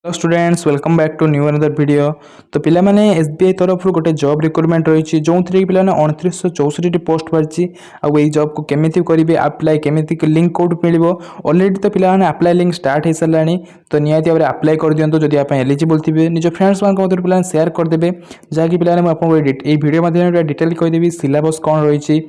Hello students welcome back to new another video. तो पिला माने एसबीआई तरफ गोटे जॉब रिक्रुटमेंट रही जो थी पिला 2964 पोस्ट बाहरी आई जॉब को केमी करेंगे अप्लाई केमी लिंक कौट मिल अलरेडी तो पिला अप्लाई लिंक स्टार्ट हो सारा तो निहाती भाव में अप्लाई कर दिखाँ जदि आप एलिजिबल थे निज फ्रेंड्स मध्य पिला सेयार करदे जहाँकि पिला आपको भिडियो माध्यम डिटेल कहीदेवी सिलेबस कौन रही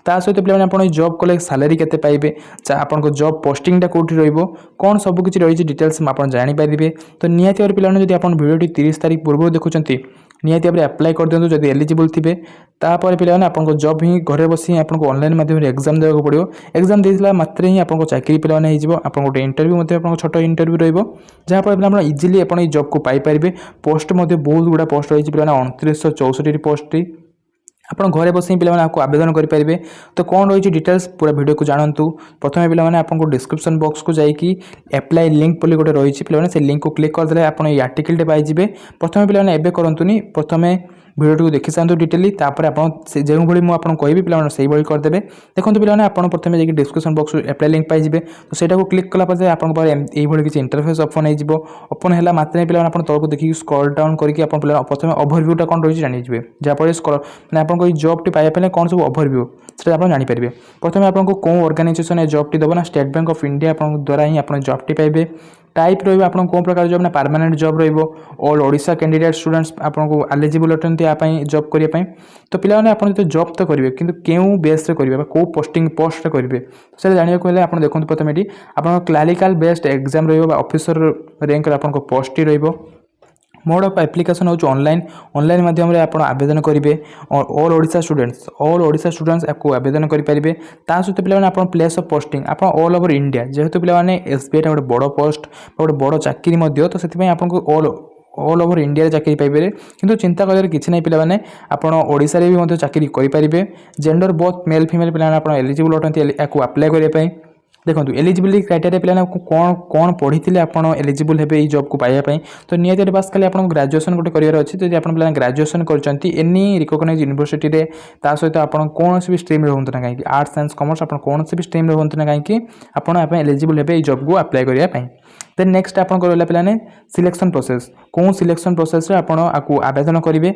ता सहित पे आप जॉब कले सालेरी केते पाइबे आपन जॉब पोस्टिंगटा कौटी रहिबो कौन सब किछि रही डिटेल्स आप जानीपारे। तो निहाती भाव पिलाने जब आप भिडियो 30 तारीख पूर्व देखुंत निहाती भाव अप्लाई कर दिखाँ जब एलिजिबल थे तापर पे आपको जॉब ही घर बस आपको ऑनलाइन माध्यम एग्जाम देवाक पड़ो एग्जाम देला मात्रे ही आपको चाकरी पे आप गोटे इंटरव्यू छोट इंटरव्यू रहा इजिली आप जॉब को पाइपर पोस्ट बहुत गुड़ा पोस्ट रही पे 2964 पोस्ट आप घरे बस पे आपको आवेदन करेंगे। तो कौन रही डिटेल्स पूरा वीडियो को जानतु प्रथम पे आपको डिस्क्रिप्शन बॉक्स को जाकि एप्लाई लिंक बोली गोटे रही पे से लिंक को क्लिक करदे आप आर्टिकल पाइबे। प्रथम पे एवं करूँ प्रथम वीडियो देखी सातु डिटेली जो भाई मुझे कहि पे से भाई करदे। देखो पे आप प्रथम जाकि डिस्क्रिप्शन बॉक्स एप्लाई लिंक पाइबे तो सहीटा क्लिक कलापर आपको किसी इंटरफेस ओपन हो ओपन है मात्रे पे आप तौर देखिए स्क्रॉल डाउन करके प्रथम ओवरव्यूटा कौन रही जानिजे जहाँफल मैंने आपको जॉब टी पाइबा कौन सब ओवरव्यू से आप जानीपारे। प्रथम आपको कौन ऑर्गेनाइजेशन जॉब टी दब ना स्टेट बैंक ऑफ इंडिया द्वारा ही आप जॉब टी पाइबे टाइप रही आप कौन प्रकार जॉब ना permanent job all Odisha candidate students आपको एलिजिबल अटंती जॉब करने। तो पिलाने आप जॉब तो करेंगे कि क्यों बेस करेंगे कौ पोस्टिंग पोस्ट करेंगे से जानवाक आप देखो प्रथम ये आप क्लारिकल बेस्ड एग्जाम रफिसर रैंक आप पोस्ट रही मोड ऑफ एप्लिकेशन हूँ ऑनलाइन ऑनलाइन माध्यम आप आवेदन करेंगे ऑल ओडिशा स्टूडेंट्स आपको आवेदन करेंगे। ता सहित पे आप प्लेस ऑफ पोस्टिंग आप ऑल ओवर इंडिया जेहेतु पे एसबीआई गोटे बड़ पोस्ट गोटे बड़ चाकरी तो से आपको ऑल ओवर इंडिया चाकरी पाइबे किंतु चिंता कर किसी ना पे आपड़ भी चाकरी करेंगे। जेंडर बोथ मेल फीमेल पे एलिजिबल अटंती अप्लाई करने। देखो एलिजिबिलिटी क्राइटेरिया पे कौन कौन पढ़ी थे आप एलिजिबल हे जॉब को पाइबापी। तो निहत बास खाली आप ग्रेजुएसन गोटे कर अच्छे जब आप ग्रेजुएसन कर एनी रिकग्नाइज यूनिवर्सिटी सहित आप कौन भी स्ट्रीम रुहतु ना कहीं आर्ट्स साइंस कमर्स आप कौन भी स्ट्रीम रुहतु ना कहीं आप एलिजिबल हे जॉब को अप्लाई करने। देन नेक्स्ट आप पे सिलेक्शन प्रोसेस कौन सिलेक्शन प्रोसेस आपको आवेदन करेंगे।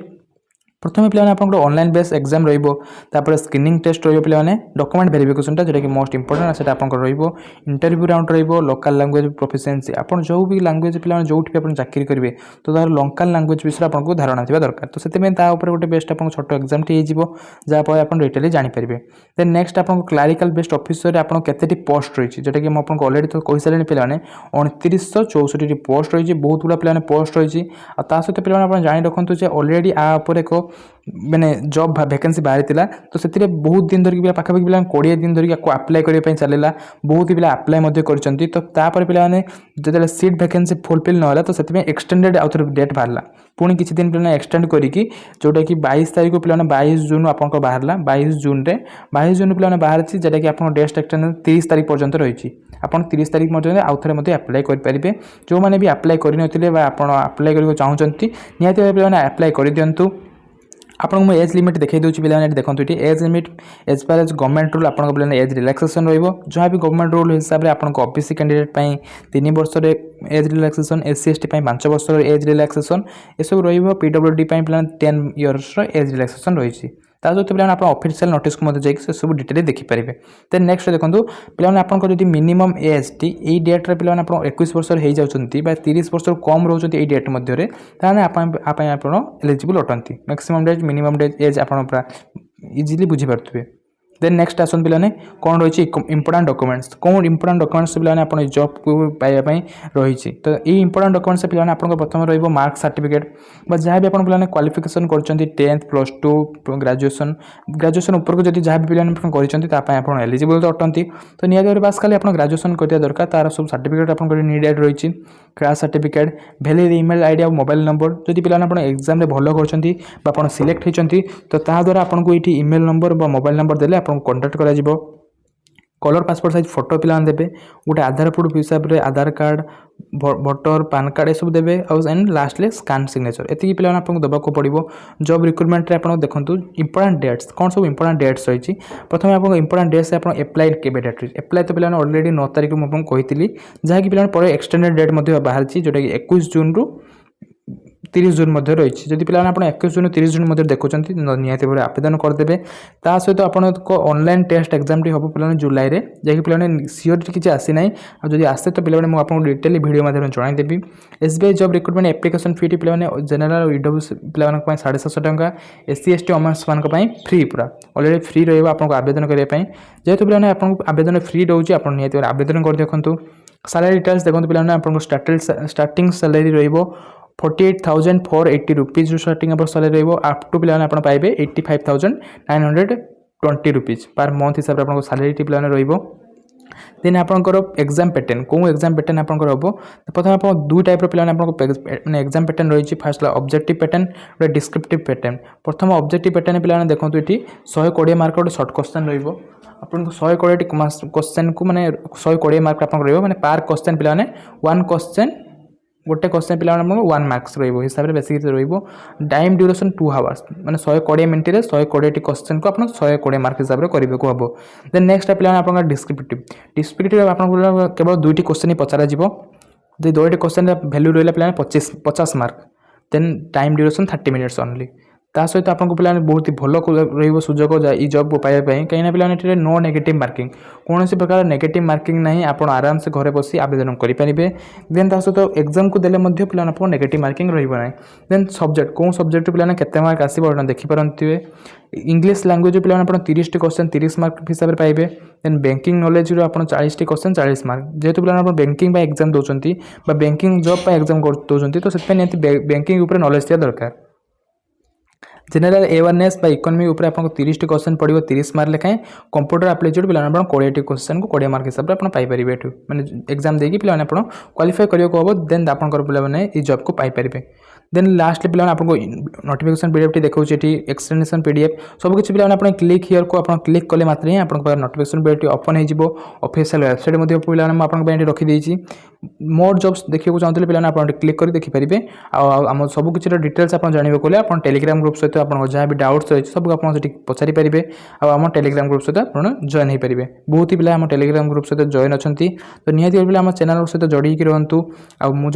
प्रथम पे आप ऑनलाइन बेस एग्जाम रही स्क्रीनिंग टेस्ट पे डॉक्यूमेंट वेरिफिकेशन जोटा कि मोस्ट इंपोर्टेंट से interview round local language proficiency आप जो भी लैंग्वेज पे जो भी चाकरी करेंगे तो तार लोकल लैंग्वेज विषय आपको धारणा थी दरकार। तो से गोटे बेस्ट आप छोट एग्जाम टी जहाँफल आप डिटेल जानीपारे। देन नेक्स्ट आपको क्लारिकल बेस्ट ऑफिसर आप केते पोस्ट रही जोटा कि मुझे अलरेडी तो कही सारे पे 2964 पोस्ट रही बहुत गुड़ा पे पोस्ट रही सहित पे जानी रखुँ अलरेडी आपर एक मैंने जॉब वैकेंसी बाहरी तो से बहुत दिन धरिक पाखापाखि पे 20 दिन धरिक आपको अप्लाई करने चलला बहुत ही पिला अप्लाई कर तो तापर पे जो सीट वैकेंसी फुलफिल ना तो से एक्सटेंडेड आउ थे डेट बाहर पुणी किसी दिन पे एक्सटेंड करी जोटा कि 22 तारीख पे 22 जून आपको बाहर 22 जून रे 22 जून पे बाहर जोटा कि आप डेट एक्सटेंड 30 तारीख पर्यंत रही आप 30 तारीख पर्यंत आउ थे अप्लाई करेंगे। जो मैंने भी अप्लाई करते अप्लाई करने चाहते निहती पे अप्लाई कर दिंतु। आपको मुझे एज लिमिट देखा दूसरी पे देखो ये एज लिमिट एज पार एज गवर्नमेंट रूल आपको पे एज रिलैक्सेशन जहाँ भी गवर्नमेंट रूल हिसाब से आपको ओबीसी कैंडिडेट 3 वर्ष एज रिलैक्सेशन एससी एसटी 5 वर्ष एज रिलैक्सेशन ये सब रडब्ल्यूडी पे 10 इयर्स एज रिलैक्सेशन रही सहित पे आप ऑफिशियल नोटिस को जाकि सब डिटेल देखिपारे। देन नेक्स्ट देखो पे आपको मिनिमम एज टी यही डेट्रे पे 21 वर्ष हो जाती 30 वर्ष कम रोच डेट मध्य आप एलिजिबल अटंती maximum days minimum days age आप इजिली बुझीपारे। देन नेक्स्ट आसन पे कौन रही इंपोर्टेंट डॉक्यूमेंट्स कौन इंपोर्टेंट डॉक्यूमेंट्स पे आप जॉब को पाइबापी रही तो ये इंपोर्टेंट डॉक्यूमेंट्स पे आपको प्रथम मार्क सर्टिफिकेट जहाँ भी आप क्वालिफिकेशन कर 10th +2 ग्रेजुएशन उपर को जब जहाँ भी पे एलिजिबल तो अटंती। तो निहत बास खाली आप ग्रेजुएशन करने दरकार तार सब सर्टिफिकेट आप नीडेड रही class certificate valid email ID और मोबाइल नंबर जदि पे एग्जाम भल कर सिलेक्ट होती तो द्वारा आपको ये ईमेल नंबर मोबाइल नंबर देले आपको कांटेक्ट करा कलर पासपोर्ट साइज फोटो पिलाने देबे गोटे आधार प्रूफ हिसाब रे आधार कार्ड भोटर पान कार्ड ये सब देबे एंड लास्टली स्कान सिग्नेचर एति पिलाने आपको देबाको पड़िबो। जॉब रिक्रुटमेंट रे आपन देखंतु इंपोर्टेंट डेट्स कौन सब इंपोर्टेंट डेट्स रही प्रथम आपन इंपोर्टेंट डेट्स आपन अप्लाई केबे डेट अप्लाई तो पिलाने ऑलरेडी 9 तारिख मु आपन कहितली जहा कि पिलाने पर एक्सटेंडेड डेट मध्ये बाहर छि जोटा कि 21 जून रु 30 जून मध्य रही जदि पिलाने आपन 21 जून 30 जून मध्य देखुचंती निहाती भाबरे आवेदन करदेबे। ता सहित आपन को ऑनलाइन टेस्ट एग्जाम टी हबो पिलाने जुलाई रे जेकि पिलाने सियोरिटी किछि आसी नै आ जदि आसे तो पिलाने मु आपन डिटेल वीडियो माध्यम जणाई देबी। एसबीआई जॉब रिक्रुटमेंट एप्लिकेशन फी टी पिलाने जनरल ईडब्ल्यू पिलाने पय 750 टंका एससी एसटी ओमेन्स मान पय फ्री पूरा ऑलरेडी फ्री रहइबो आपन आवेदन करिया पय जेहेतु पिलाने आपन आवेदन फ्री रहउची आपन निहाती भाबरे आवेदन कर देखंतु। सैलरी डिटेल्स देखंतु पिलाने आपन स्टार्टिंग सैलरी रहइबो 48,480 रुपीज स्टार्टिंग आप सैलरी रहिबो अप टू पिलाने आपन पाइबे 85,920 रुपीज पर मंथ हिसाब रे आपन सैलरी टी पिलाने रहिबो। देन आपनकर एग्जाम पैटर्न को एग्जाम पैटर्न आपनकर हबो प्रथम आपन दु टाइप रो पिलाने आपन माने एग्जाम पैटर्न रहिछि फर्स्ट ऑब्जेक्टिव पैटर्न और डिस्क्रिप्टिव पैटर्न। प्रथम ऑब्जेक्टिव पैटर्न पिलाने देखंतु एठी 120 मार्क रो शॉर्ट क्वेश्चन रहिबो आपन 120 क्वेश्चन को माने 120 मार्क आपन रहिबो माने पर क्वेश्चन पिलाने 1 क्वेश्चन गोटे क्वेश्चन पिला 1 मार्क्स रहिबो हिसाब रे बेसिक रहिबो। टाइम ड्यूरेशन 2 आवर्स माने 120 मिनिट रे 120 टी क्वेश्चन को आपन 120 मार्क हिसाब रे करिवे को हबो। देन नेक्स्ट पिला आपन डिस्क्रिप्टिव आपन केवल 2 टी क्वेश्चन ही पचारा जिवो जे 2 टी क्वेश्चन रे वैल्यू रहला पिला 50 mark then time duration 30 minutes only. ता सहित आपन पिला बहुत ही भलो रहिबो सुजोग ई जॉब को पाइबा पई कहिना पिला ने नो नेगेटिव मार्किंग कोनोसी प्रकार नेगेटिव मार्किंग नहीं आपन आराम से घरे बसी आवेदन करि परिबे। देन ता सहित एग्जाम को देले मध्ये पिला आपन नेगेटिव मार्किंग रहिबो नै। देन सब्जेक्ट को सब्जेक्ट पिला ने केते मार्क आसीबो न देखि परंतिबे। इंग्लिश लैंग्वेज पिला आपन 30 टी क्वेश्चन 30 मार्क हिसाब रे पाइबे। देन बैंकिंग नॉलेज रो आपन 40 टी क्वेश्चन 40 मार्क जेहेतु पिला आपन बैंकिंग बाय एग्जाम दोचंती बा बैंकिंग जॉब बाय एग्जाम दोचंती तो सेते नेति बैंकिंग ऊपर नॉलेज थिया दरकार। जनरल अवेयरनेस बा इकोनॉमी ऊपर आपन 30 टी क्वेश्चन पड़िबो 30 मार्क लेखाए कंप्यूटर एप्टीट्यूड पिला आपन 20 टी क्वेश्चन को 20 मार्क हिसाब रे आपन पाई परिबे एठु माने एग्जाम देकी पिला आपन क्वालीफाई करियो को हबो देन आपन कर पिला माने ई जॉब को पाई परिबे। देन लास्ट पिला आपन को नोटिफिकेशन पीडीएफ टी देखौछि एठी एक्सटेंशन पीडीएफ सब किछि पिला आपन क्लिक हियर को आपन क्लिक कले मात्र ही आपन पर नोटिफिकेशन पीडीएफ टी ओपन हे जिवो ऑफिशियल वेबसाइट मध्ये पिला आपन पे रखि देछि मोर जॉब्स देखियो चाहतले पिला आपन क्लिक करी देखि परिबे आ हम सब किछि डिटेल्स आपन जानिबे कोले आपन टेलीग्राम ग्रुप सहित आपन जहाँ भी डाउट्स रही सब आप पचारि पारे आम टेलीग्राम ग्रुप सहित आप जॉइन हो पारे। बहुत ही पिला आम टेलीग्राम ग्रुप सहित जॉइन अच्छा तो निहाती पिला आम चैनल सहित जोड़ी रुहतु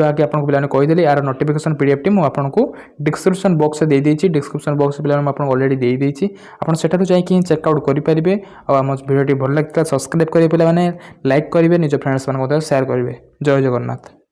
आगे आपको पिला कहीदेली यार नोटिफिकेशन पीडीएफ टी आपको डिस्क्रिप्शन बॉक्स दे देछि डिस्क्रिप्शन बॉक्स पिला आपको ऑलरेडी दे देछि आपन सेठारु जाई चेकआउट करि पारिबे आम वीडियो टी भल लगता सब्सक्राइब करेंगे पिला माने लाइक करेंगे निज फ्रेंड्स मान शेयर करेंगे। जय जगन्नाथ।